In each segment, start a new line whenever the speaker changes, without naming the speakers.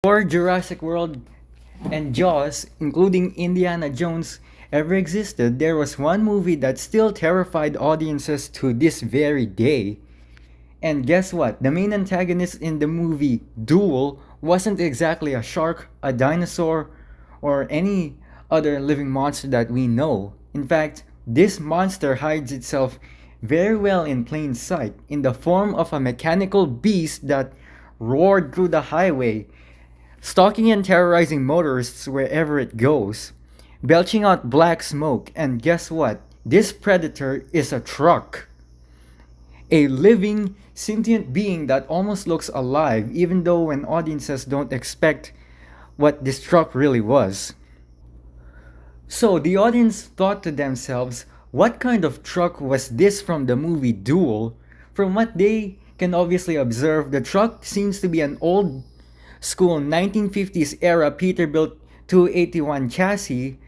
Before Jurassic World and Jaws, including Indiana Jones, ever existed, there was one movie that still terrified audiences to this very day. And guess what? The main antagonist in the movie Duel wasn't exactly a shark, a dinosaur, or any other living monster that we know. In fact, this monster hides itself very well in plain sight in the form of a mechanical beast that roared through the highway, stalking and terrorizing motorists wherever it goes, belching out black smoke. And guess what? This predator is a truck. A living, sentient being that almost looks alive, even though when audiences don't expect what this truck really was. So the audience thought to themselves, what kind of truck was this from the movie Duel? From what they can obviously observe, the truck seems to be an old school 1950s era Peterbilt 281 chassis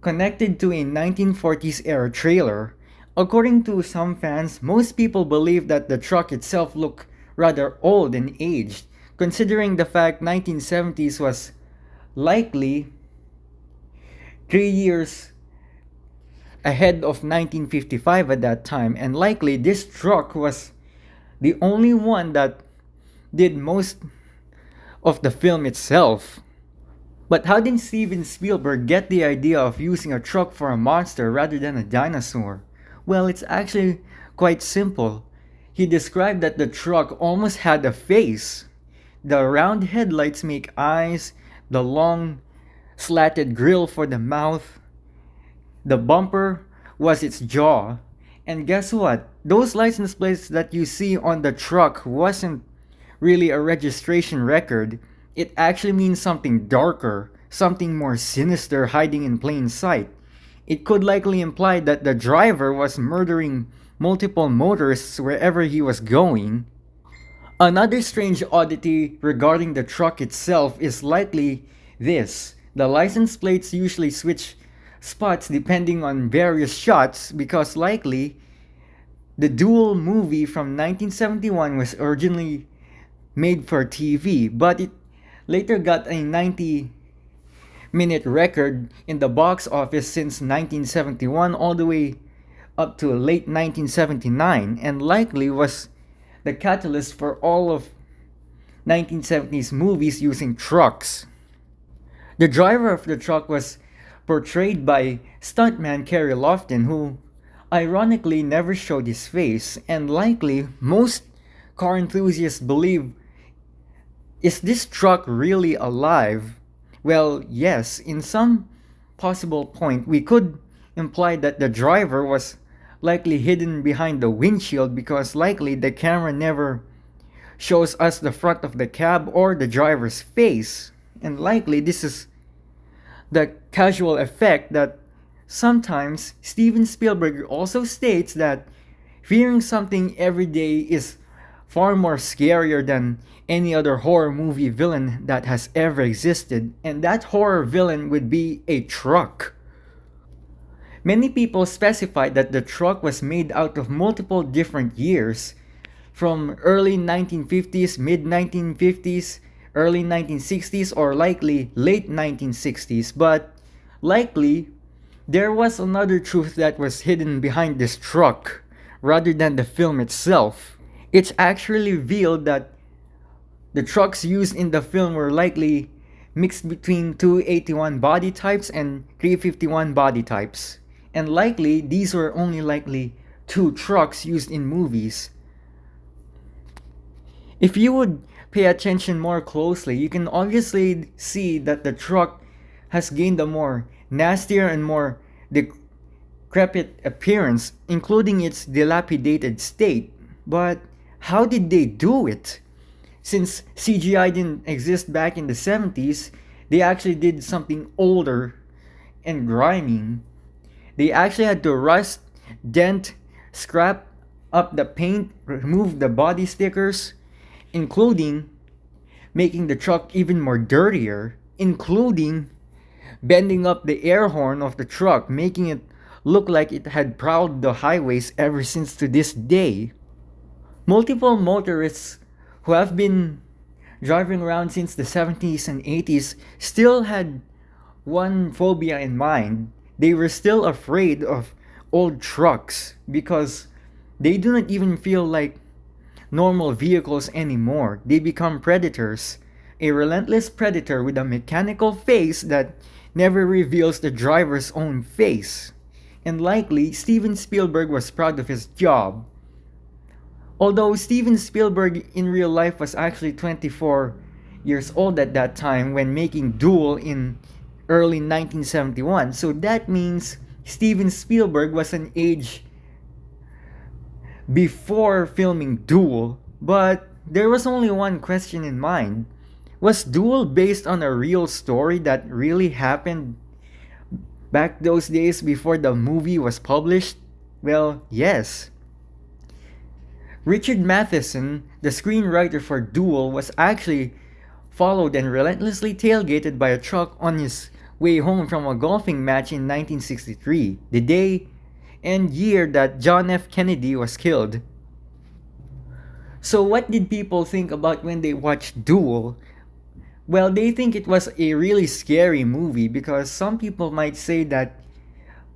connected to a 1940s era trailer. According to some fans, most people believe that the truck itself looked rather old and aged, considering the fact 1970s was likely 3 years ahead of 1955 at that time, and likely this truck was the only one that did most of the film itself. But how did Steven Spielberg get the idea of using a truck for a monster rather than a dinosaur? Well, it's actually quite simple. He described that the truck almost had a face. The round headlights make eyes, the long slatted grill for the mouth, the bumper was its jaw. And guess what? Those license plates that you see on the truck wasn't really a registration record. It actually means something darker, something more sinister hiding in plain sight. It could likely imply that the driver was murdering multiple motorists wherever he was going. Another strange oddity regarding the truck itself is likely this. The license plates usually switch spots depending on various shots because likely the Duel movie from 1971 was originally made for TV, but it later got a 90-minute record in the box office since 1971 all the way up to late 1979, and likely was the catalyst for all of 1970s movies using trucks. The driver of the truck was portrayed by stuntman Kerry Lofton, who ironically never showed his face, and likely most car enthusiasts believe, is this truck really alive? Well, yes, in some possible point, we could imply that the driver was likely hidden behind the windshield because likely the camera never shows us the front of the cab or the driver's face. And likely this is the casual effect that sometimes Steven Spielberg also states that fearing something every day is far more scarier than any other horror movie villain that has ever existed, and that horror villain would be a truck. Many people specified that the truck was made out of multiple different years, from early 1950s, mid 1950s, early 1960s, or likely late 1960s, but likely there was another truth that was hidden behind this truck rather than the film itself. It's actually revealed that the trucks used in the film were likely mixed between 281 body types and 351 body types. And likely, these were only likely two trucks used in movies. If you would pay attention more closely, you can obviously see that the truck has gained a more nastier and more decrepit appearance, including its dilapidated state. But how did they do it? Since CGI didn't exist back in the 70s, they actually did something older and grimy. They actually had to rust, dent, scrap up the paint, remove the body stickers, including making the truck even more dirtier, including bending up the air horn of the truck, making it look like it had prowled the highways ever since to this day. Multiple motorists who have been driving around since the 70s and 80s, still had one phobia in mind. They were still afraid of old trucks because they do not even feel like normal vehicles anymore. They become predators. A relentless predator with a mechanical face that never reveals the driver's own face. And likely, Steven Spielberg was proud of his job. Although Steven Spielberg in real life was actually 24 years old at that time when making Duel in early 1971. So that means Steven Spielberg was an age before filming Duel, but there was only one question in mind. Was Duel based on a real story that really happened back those days before the movie was published? Well, yes. Richard Matheson, the screenwriter for Duel, was actually followed and relentlessly tailgated by a truck on his way home from a golfing match in 1963, the day and year that John F. Kennedy was killed. So what did people think about when they watched Duel? Well, they think it was a really scary movie because some people might say that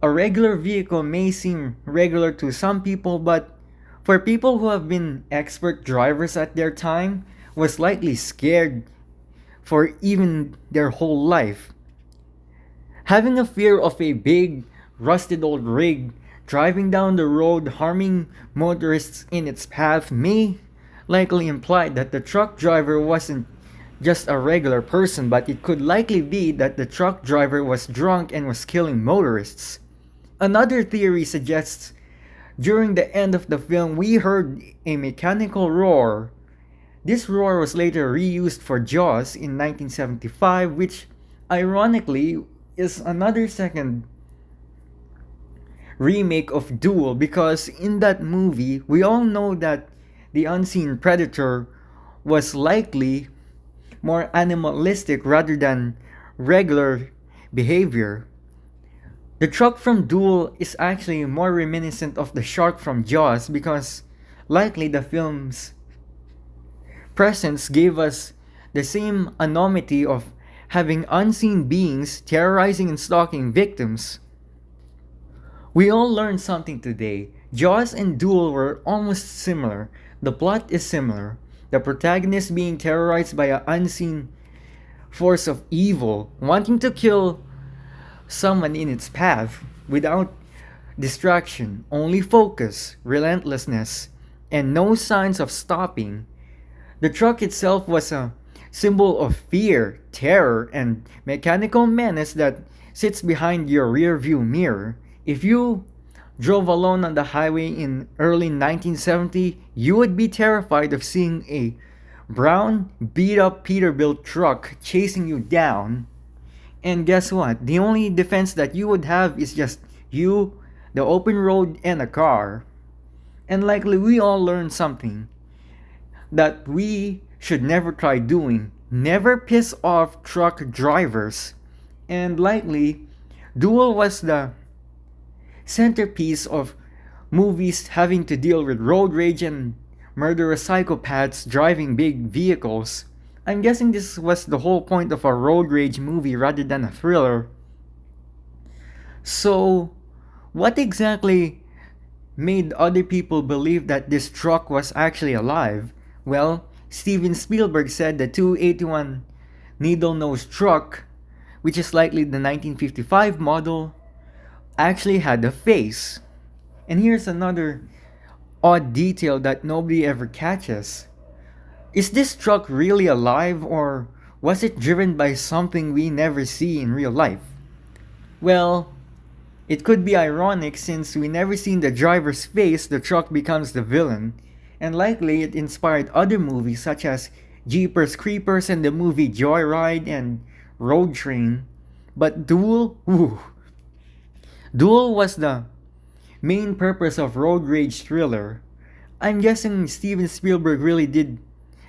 a regular vehicle may seem regular to some people, but for people who have been expert drivers at their time, was likely scared for even their whole life. Having a fear of a big, rusted old rig driving down the road harming motorists in its path may likely imply that the truck driver wasn't just a regular person, but it could likely be that the truck driver was drunk and was killing motorists. Another theory suggests during the end of the film we heard a mechanical roar. This roar was later reused for Jaws in 1975, which ironically is another second remake of Duel because in that movie we all know that the unseen predator was likely more animalistic rather than regular behavior. The truck from Duel is actually more reminiscent of the shark from Jaws because likely the film's presence gave us the same anonymity of having unseen beings terrorizing and stalking victims. We all learned something today. Jaws and Duel were almost similar. The plot is similar. The protagonist being terrorized by an unseen force of evil, wanting to kill someone in its path without distraction, only focus, relentlessness, and no signs of stopping. The truck itself was a symbol of fear, terror, and mechanical menace that sits behind your rearview mirror. If you drove alone on the highway in early 1970, you would be terrified of seeing a brown, beat-up Peterbilt truck chasing you down. And guess what? The only defense that you would have is just you, the open road, and a car. And likely we all learned something that we should never try doing. Never piss off truck drivers. And likely, Duel was the centerpiece of movies having to deal with road rage and murderous psychopaths driving big vehicles. I'm guessing this was the whole point of a road rage movie rather than a thriller. So, what exactly made other people believe that this truck was actually alive? Well, Steven Spielberg said the 281 needle-nose truck, which is likely the 1955 model, actually had a face. And here's another odd detail that nobody ever catches. Is this truck really alive or was it driven by something we never see in real life? Well, it could be ironic since we never seen the driver's face, the truck becomes the villain, and likely it inspired other movies such as Jeepers Creepers and the movie Joyride and Road Train. But Duel, Duel was the main purpose of road rage thriller. I'm guessing Steven Spielberg really did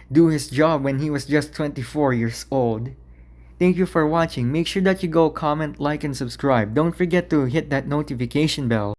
do his job when he was just 24 years old. Thank you for watching. Make sure that you go comment, like, and subscribe. Don't forget to hit that notification bell.